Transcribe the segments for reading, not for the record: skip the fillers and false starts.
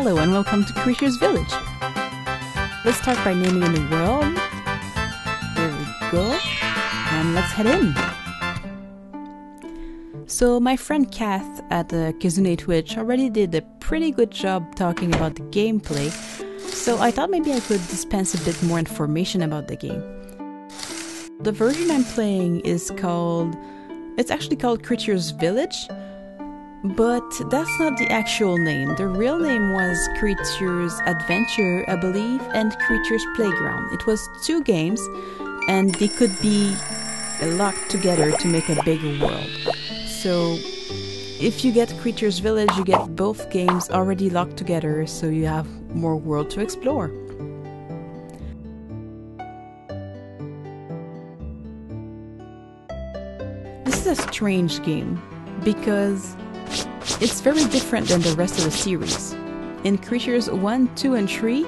Hello and welcome to Creatures Village. Let's start by naming a new world. There we go. And let's head in. So my friend Kath at the Kizune Twitch already did a pretty good job talking about the gameplay, so I thought maybe I could dispense a bit more information about the game. The version I'm playing is it's actually called Creatures Village, but that's not the actual name. The real name was Creatures Adventure, I believe, and Creatures Playground. It was 2 games, and they could be locked together to make a bigger world. So if you get Creatures Village, you get both games already locked together, so you have more world to explore. This is a strange game, because it's very different than the rest of the series. In Creatures 1, 2, and 3,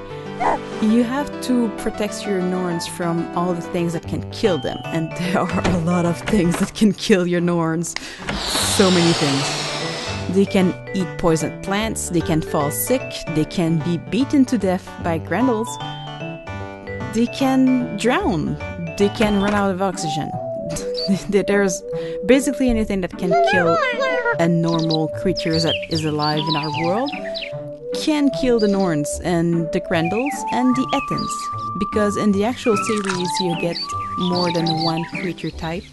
you have to protect your Norns from all the things that can kill them, and there are a lot of things that can kill your Norns. So many things. They can eat poisoned plants, they can fall sick, they can be beaten to death by Grendels, they can drown, they can run out of oxygen. There's basically anything that can kill a normal creature that is alive in our world can kill the Norns and the Grendels and the Ettins, because in the actual series you get more than one creature type.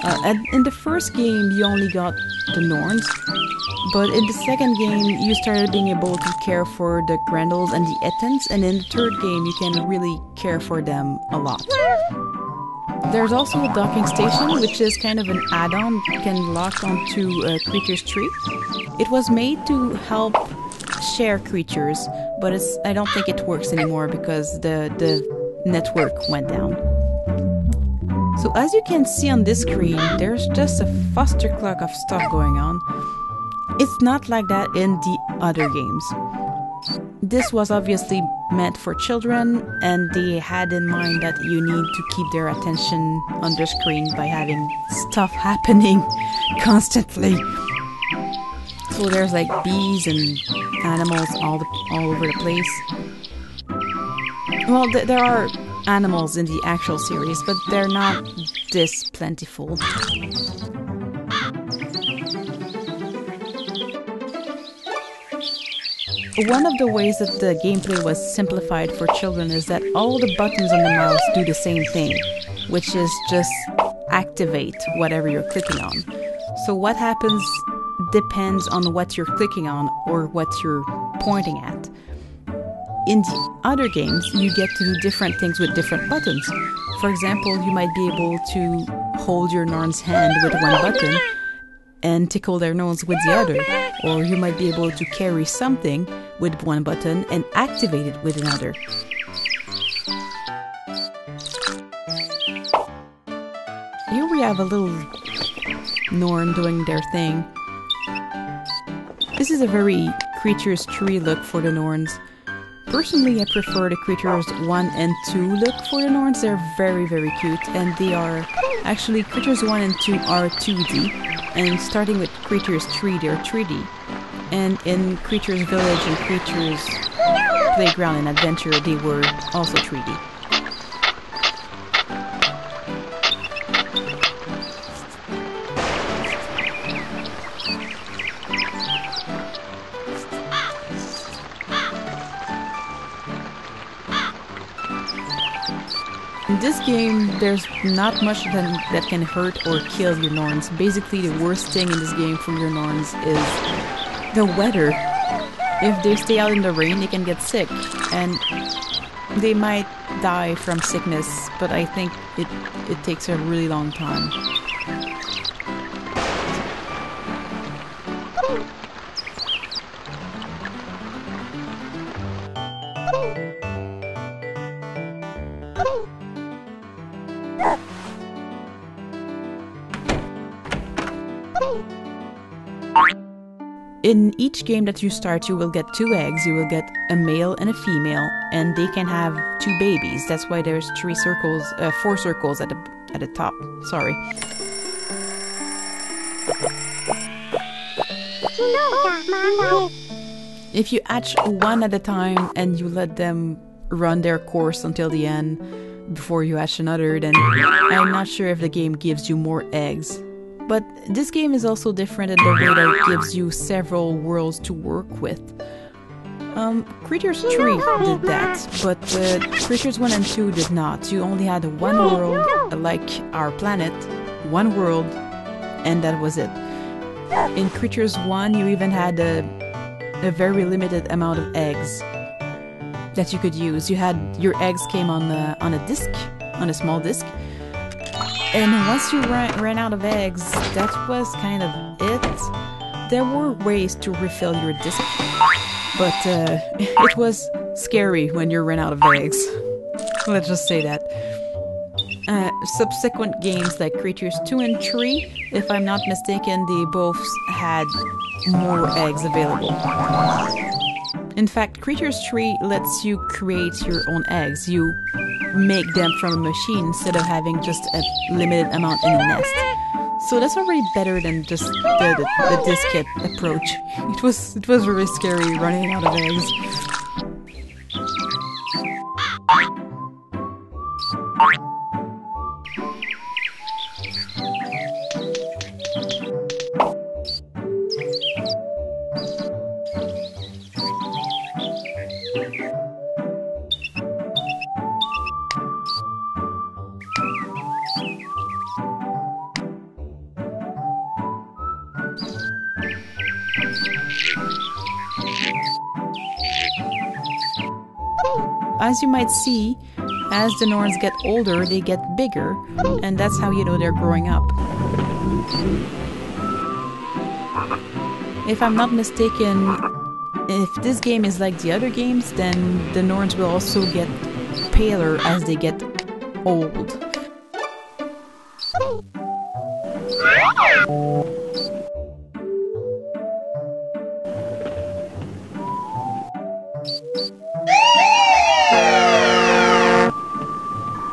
And in the first game you only got the Norns, but in the second game you started being able to care for the Grendels and the Ettins, and in the third game you can really care for them a lot. There's also a docking station, which is kind of an add-on you can lock onto a creature's tree. It was made to help share creatures, but I don't think it works anymore because the network went down. So as you can see on this screen, there's just a clustercluck of stuff going on. It's not like that in the other games. This was obviously meant for children, and they had in mind that you need to keep their attention on the screen by having stuff happening constantly. So there's like bees and animals all over the place. Well, there are animals in the actual series, but they're not this plentiful. One of the ways that the gameplay was simplified for children is that all the buttons on the mouse do the same thing, which is just activate whatever you're clicking on. So what happens depends on what you're clicking on or what you're pointing at. In the other games, you get to do different things with different buttons. For example, you might be able to hold your Norn's hand with one button and tickle their nose with the other, or you might be able to carry something with one button and activate it with another. Here we have a little Norn doing their thing. This is a very Creatures tree look for the Norns. Personally, I prefer the Creatures 1 and 2 look for the Norns. They're very, very cute, and they are actually Creatures 1 and 2 are 2D, and starting with Creatures 3, they're 3D. And in Creatures Village and Creatures Playground and Adventure, they were also 3D. In this game, there's not much that can hurt or kill your Norns. Basically, the worst thing in this game for your Norns is the weather. If they stay out in the rain, they can get sick, and they might die from sickness, but I think it takes a really long time. In each game that you start, you will get 2 eggs. You will get a male and a female, and they can have 2 babies. That's why there's 4 circles at the top. Sorry. If you hatch one at a time and you let them run their course until the end before you hatch another, then I'm not sure if the game gives you more eggs. But this game is also different in the way that it gives you several worlds to work with. Creatures 3 did that, but Creatures 1 and 2 did not. You only had one world, like our planet, one world, and that was it. In Creatures 1, you even had a very limited amount of eggs that you could use. Your eggs came on a disc, on a small disc, and once you ran out of eggs, that was kind of it. There were ways to refill your disc, but it was scary when you ran out of eggs. Let's just say that. Subsequent games like Creatures 2 and 3, if I'm not mistaken, they both had more eggs available. In fact, Creatures 3 lets you create your own eggs. You make them from a machine instead of having just a limited amount in a nest. So that's already better than just the diskette approach. It was really scary running out of eggs. As you might see, as the Norns get older, they get bigger, and that's how you know they're growing up. If I'm not mistaken, if this game is like the other games, then the Norns will also get paler as they get old.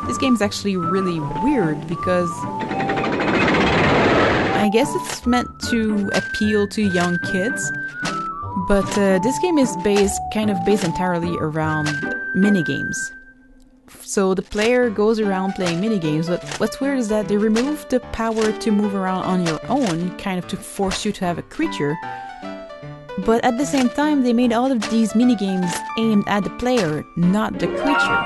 This game's actually really weird because I guess it's meant to appeal to young kids, but this game is kind of based entirely around minigames. So the player goes around playing minigames, but what's weird is that they remove the power to move around on your own, kind of to force you to have a creature. But at the same time, they made all of these minigames aimed at the player, not the creature.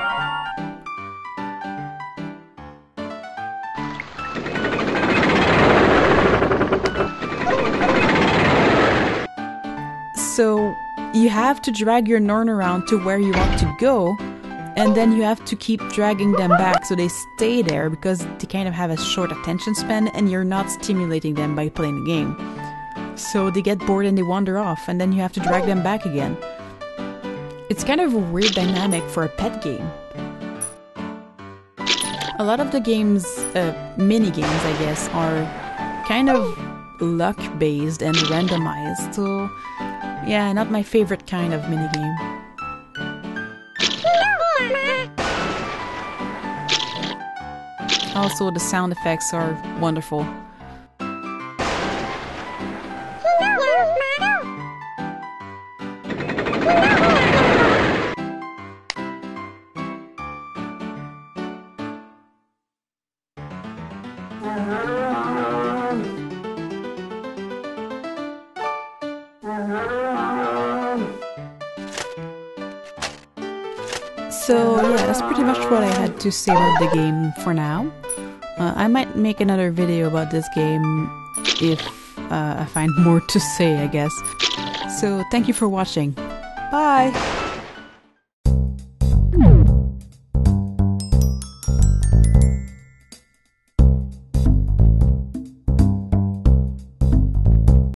So you have to drag your Norn around to where you want to go, and then you have to keep dragging them back so they stay there because they kind of have a short attention span and you're not stimulating them by playing the game. So they get bored and they wander off, and then you have to drag them back again. It's kind of a weird dynamic for a pet game. A lot of the games, mini-games I guess, are kind of luck-based and randomized, so yeah, not my favorite kind of minigame. Also, the sound effects are wonderful. So yeah, that's pretty much what I had to say about the game for now. I might make another video about this game if I find more to say, I guess. So thank you for watching. Bye!